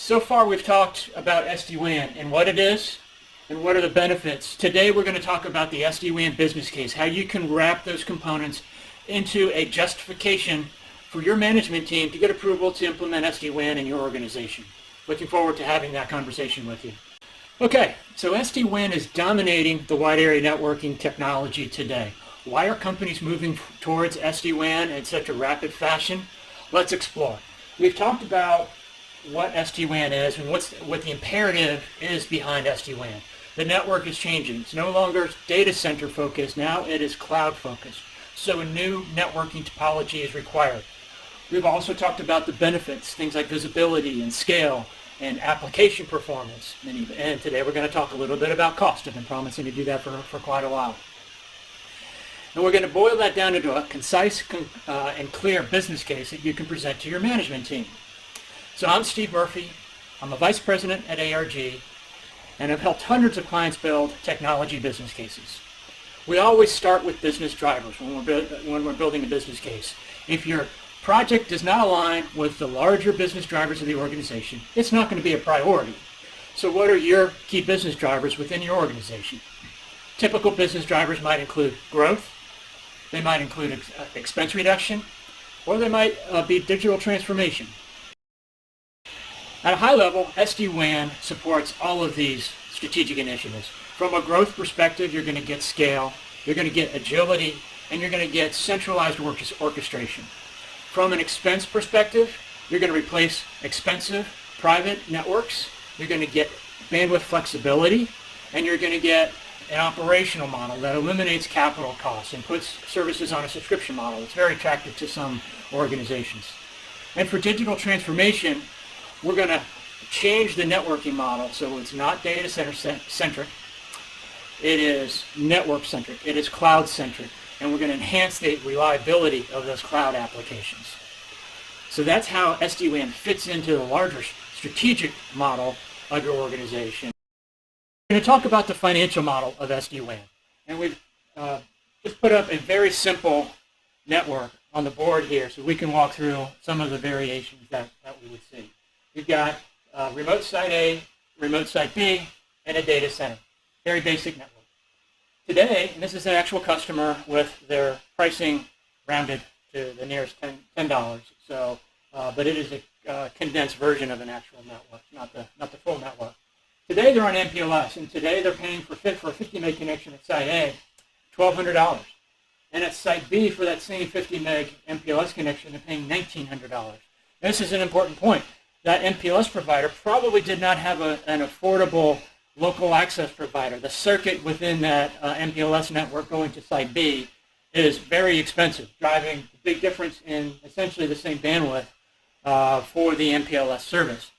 So far we've talked about SD-WAN and what it is and what are the benefits. Today we're going to talk about the SD-WAN business case, how you can wrap those components into a justification for your management team to get approval to implement SD-WAN in your organization. Looking forward to having that conversation with you. Okay, so SD-WAN is dominating the wide area networking technology today. Why are companies moving towards SD-WAN in such a rapid fashion? Let's explore. We've talked about what SD-WAN is and what the imperative is behind SD-WAN. The network is changing. It's no longer data center focused. Now it is cloud focused. So a new networking topology is required. We've also talked about the benefits, things like visibility and scale and application performance. And today we're going to talk a little bit about cost. I've been promising to do that for quite a while. And we're going to boil that down into a concise and clear business case that you can present to your management team. So I'm Steve Murphy. I'm a vice president at ARG, and I've helped hundreds of clients build technology business cases. We always start with business drivers when we're building a business case. If your project does not align with the larger business drivers of the organization, it's not going to be a priority. So what are your key business drivers within your organization? Typical business drivers might include growth, they might include expense reduction, or they might be digital transformation. At a high level, SD-WAN supports all of these strategic initiatives. From a growth perspective, you're going to get scale, you're going to get agility, and you're going to get centralized orchestration. From an expense perspective, you're going to replace expensive private networks, you're going to get bandwidth flexibility, and you're going to get an operational model that eliminates capital costs and puts services on a subscription model. It's very attractive to some organizations. And for digital transformation, we're going to change the networking model so it's not data center centric, it is network centric, it is cloud centric, and we're going to enhance the reliability of those cloud applications. So that's how SD-WAN fits into the larger strategic model of your organization. We're going to talk about the financial model of SD-WAN, and we've just put up a very simple network on the board here so we can walk through some of the variations that we would see. We've got remote site A, remote site B, and a data center. Very basic network. Today, and this is an actual customer with their pricing rounded to the nearest $10. So, but it is a condensed version of an actual network, not the full network. Today they're on MPLS, and today they're paying for a 50 meg connection at site A, $1,200. And at site B, for that same 50 meg MPLS connection, they're paying $1,900. This is an important point. That MPLS provider probably did not have an affordable local access provider. The circuit within that MPLS network going to site B is very expensive, driving a big difference in essentially the same bandwidth for the MPLS service.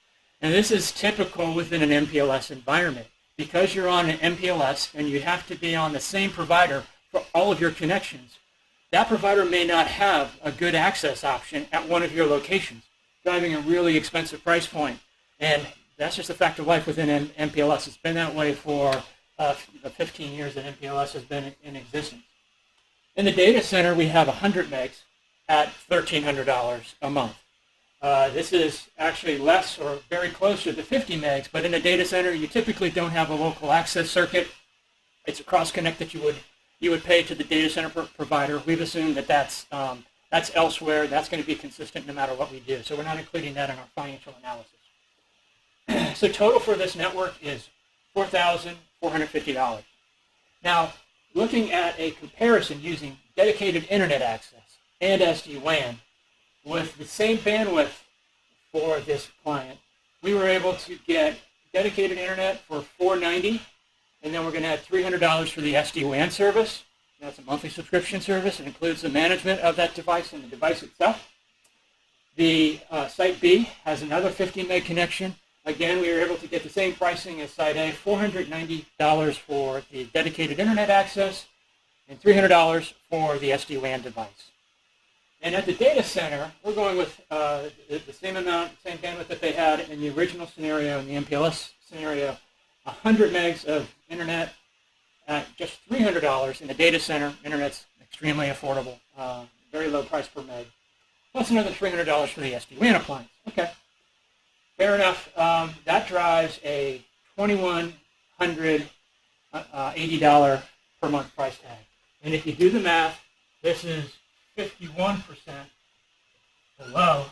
And this is typical within an MPLS environment. Because you're on an MPLS and you have to be on the same provider for all of your connections, that provider may not have a good access option at one of your locations, driving a really expensive price point. And that's just a fact of life within MPLS. It's been that way for the 15 years that MPLS has been in existence. In the data center, we have 100 megs at $1,300 a month. This is actually less or very close to the 50 megs, but in a data center, you typically don't have a local access circuit. It's a cross-connect that you would pay to the data center provider. We've assumed that that's elsewhere. That's going to be consistent no matter what we do. So we're not including that in our financial analysis. So total for this network is $4,450. Now, looking at a comparison using dedicated internet access and SD-WAN with the same bandwidth for this client, we were able to get dedicated internet for $490, and then we're going to add $300 for the SD-WAN service. That's a monthly subscription service. It includes the management of that device and the device itself. The Site B has another 50 meg connection. Again, we were able to get the same pricing as Site A, $490 for the dedicated internet access and $300 for the SD-WAN device. And at the data center, we're going with the same amount, same bandwidth that they had in the original scenario, in the MPLS scenario, 100 megs of internet at just $300 in the data center. Internet's extremely affordable, very low price per meg, plus another $300 for the SD-WAN appliance. Okay. Fair enough. That drives a $2,180 per month price tag. And if you do the math, this is 51% below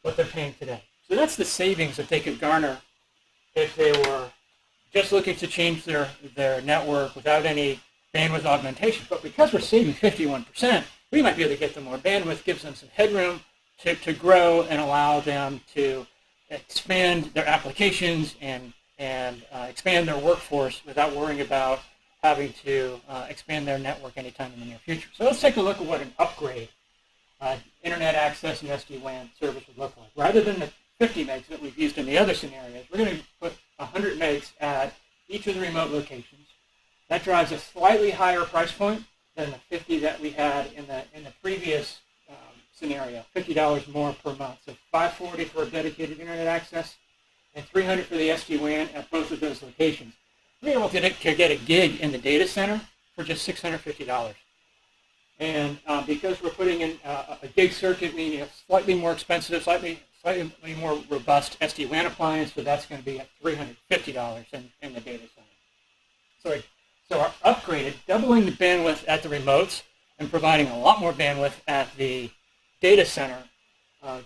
what they're paying today. So that's the savings that they could garner if they were just looking to change their network without any bandwidth augmentation. But because we're saving 51%, we might be able to get them more bandwidth, gives them some headroom to grow and allow them to expand their applications and expand their workforce without worrying about having to expand their network anytime in the near future. So let's take a look at what an upgrade internet access and SD-WAN service would look like. Rather than the 50 megs that we've used in the other scenarios, we're going to put 100 megs at each of the remote locations. That drives a slightly higher price point than the 50 that we had in the previous scenario, $50 more per month. So $540 for a dedicated internet access and $300 for the SD-WAN at both of those locations. We're able to get a gig in the data center for just $650. And because we're putting in a gig circuit, meaning a slightly more expensive, slightly more robust SD-WAN appliance, so that's going to be at $350 in the data center. So our upgraded, doubling the bandwidth at the remotes and providing a lot more bandwidth at the data center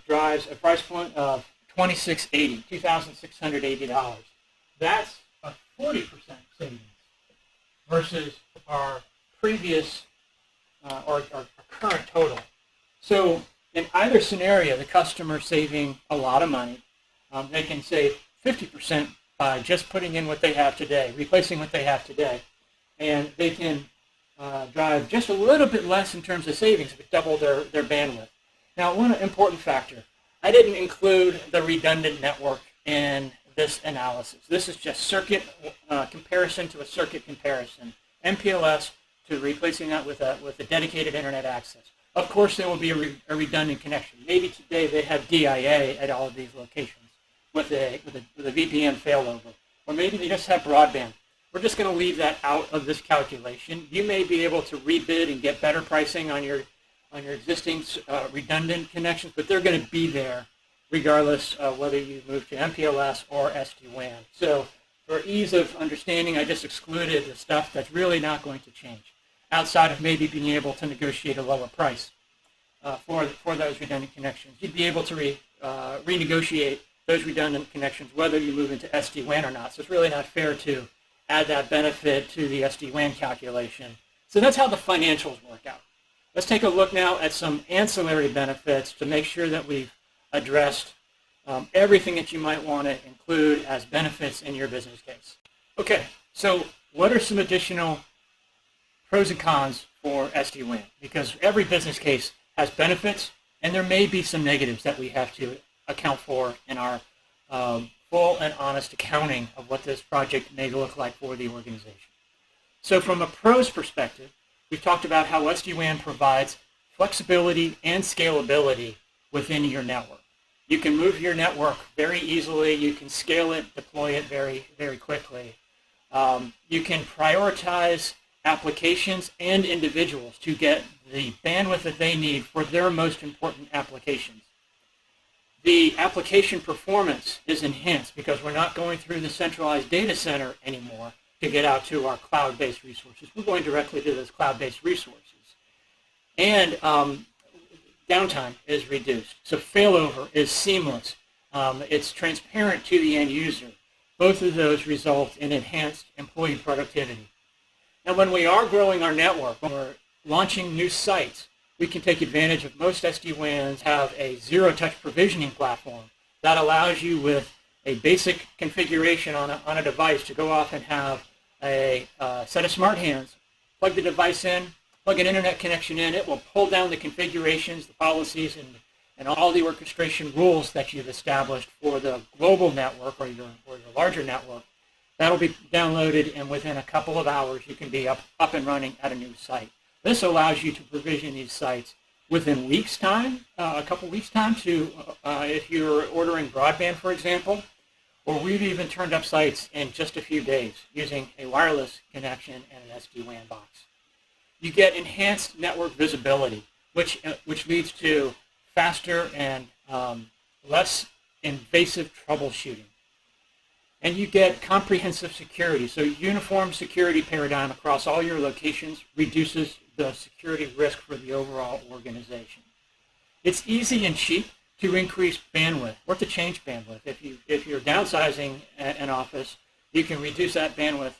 drives a price point of $2,680. That's a 40% savings versus our previous or our current total. So in either scenario, the customer saving a lot of money. They can save 50% by just putting in what they have today, replacing what they have today. And they can drive just a little bit less in terms of savings, but double their bandwidth. Now, one important factor, I didn't include the redundant network in this analysis. This is just circuit comparison to a circuit comparison. MPLS to replacing that with a dedicated internet access. Of course, there will be a redundant connection. Maybe today they have DIA at all of these locations with a VPN failover. Or maybe they just have broadband. We're just going to leave that out of this calculation. You may be able to rebid and get better pricing on your existing redundant connections, but they're going to be there regardless of whether you move to MPLS or SD-WAN. So for ease of understanding, I just excluded the stuff that's really not going to change, outside of maybe being able to negotiate a lower price for those redundant connections. You'd be able to renegotiate those redundant connections whether you move into SD-WAN or not. So it's really not fair to add that benefit to the SD-WAN calculation. So that's how the financials work out. Let's take a look now at some ancillary benefits to make sure that we've addressed everything that you might want to include as benefits in your business case. Okay, so what are some additional pros and cons for SD-WAN? Because every business case has benefits, and there may be some negatives that we have to account for in our full and honest accounting of what this project may look like for the organization. So from a pros perspective, we've talked about how SD-WAN provides flexibility and scalability within your network. You can move your network very easily. You can scale it, deploy it very, very quickly. You can prioritize applications and individuals to get the bandwidth that they need for their most important applications. The application performance is enhanced because we're not going through the centralized data center anymore to get out to our cloud-based resources. We're going directly to those cloud-based resources. And downtime is reduced. So failover is seamless. It's transparent to the end user. Both of those result in enhanced employee productivity. Now, when we are growing our network, when we're launching new sites, we can take advantage of most SD-WANs have a zero-touch provisioning platform that allows you with a basic configuration on a device to go off and have a set of smart hands, plug the device in, plug an internet connection in. It will pull down the configurations, the policies, and all the orchestration rules that you've established for the global network or your larger network. That'll be downloaded, and within a couple of hours, you can be up and running at a new site. This allows you to provision these sites within weeks' time, a couple weeks' time, to if you're ordering broadband, for example, or we've even turned up sites in just a few days using a wireless connection and an SD-WAN box. You get enhanced network visibility, which leads to faster and less invasive troubleshooting. And you get comprehensive security. So uniform security paradigm across all your locations reduces the security risk for the overall organization. It's easy and cheap to increase bandwidth or to change bandwidth. If you're downsizing an office, you can reduce that bandwidth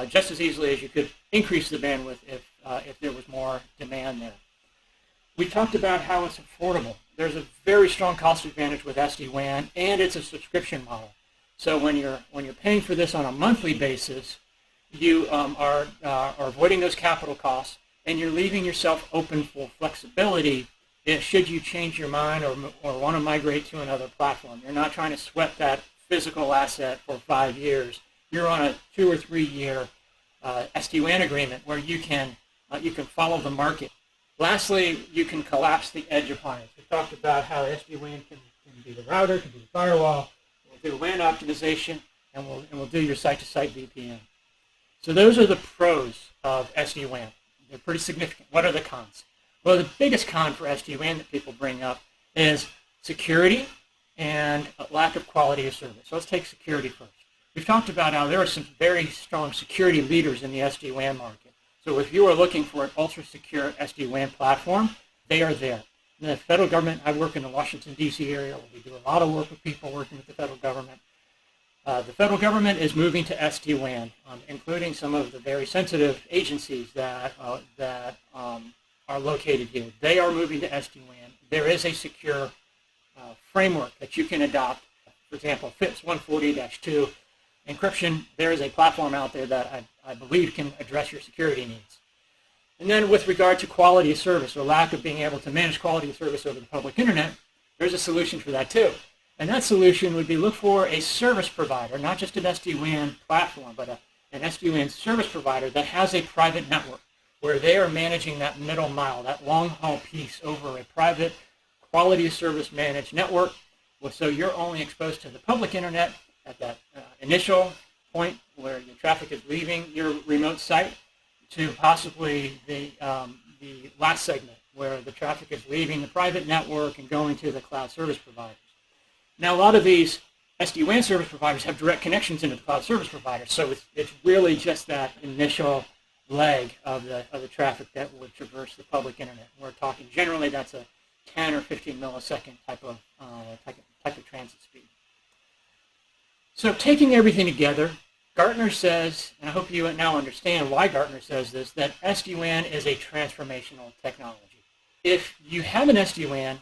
just as easily as you could increase the bandwidth if there was more demand there. We talked about how it's affordable. There's a very strong cost advantage with SD-WAN, and it's a subscription model. So when you're paying for this on a monthly basis, you are avoiding those capital costs, and you're leaving yourself open for flexibility should you change your mind or want to migrate to another platform. You're not trying to sweat that physical asset for 5 years. You're on a 2 or 3 year SD-WAN agreement where you can follow the market. Lastly, you can collapse the edge appliance. We talked about how SD-WAN can be the router, can be the firewall. We'll do WAN optimization, and we'll do your site-to-site VPN. So those are the pros of SD-WAN. They're pretty significant. What are the cons? Well, the biggest con for SD-WAN that people bring up is security and lack of quality of service. So let's take security first. We've talked about how there are some very strong security leaders in the SD-WAN market. So if you are looking for an ultra-secure SD-WAN platform, they are there. The federal government, I work in the Washington, D.C. area. We do a lot of work with people working with the federal government. The federal government is moving to SD-WAN, including some of the very sensitive agencies that are located here. They are moving to SD-WAN. There is a secure framework that you can adopt. For example, FIPS 140-2 encryption. There is a platform out there that I believe can address your security needs. And then with regard to quality of service or lack of being able to manage quality of service over the public internet, there's a solution for that too. And that solution would be look for a service provider, not just an SD-WAN platform, but an SD-WAN service provider that has a private network where they are managing that middle mile, that long haul piece over a private quality of service managed network. So you're only exposed to the public internet at that initial point where your traffic is leaving your remote site to possibly the last segment where the traffic is leaving the private network and going to the cloud service providers. Now, a lot of these SD-WAN service providers have direct connections into the cloud service providers, so it's really just that initial leg of the traffic that would traverse the public internet. We're talking generally that's a 10 or 15 millisecond type of transit speed. So taking everything together, Gartner says, and I hope you now understand why Gartner says this, that SD-WAN is a transformational technology. If you have an SD-WAN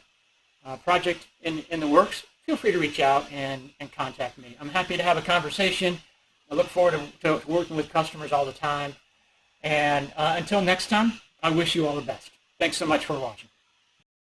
project in the works, feel free to reach out and contact me. I'm happy to have a conversation. I look forward to working with customers all the time. And until next time, I wish you all the best. Thanks so much for watching.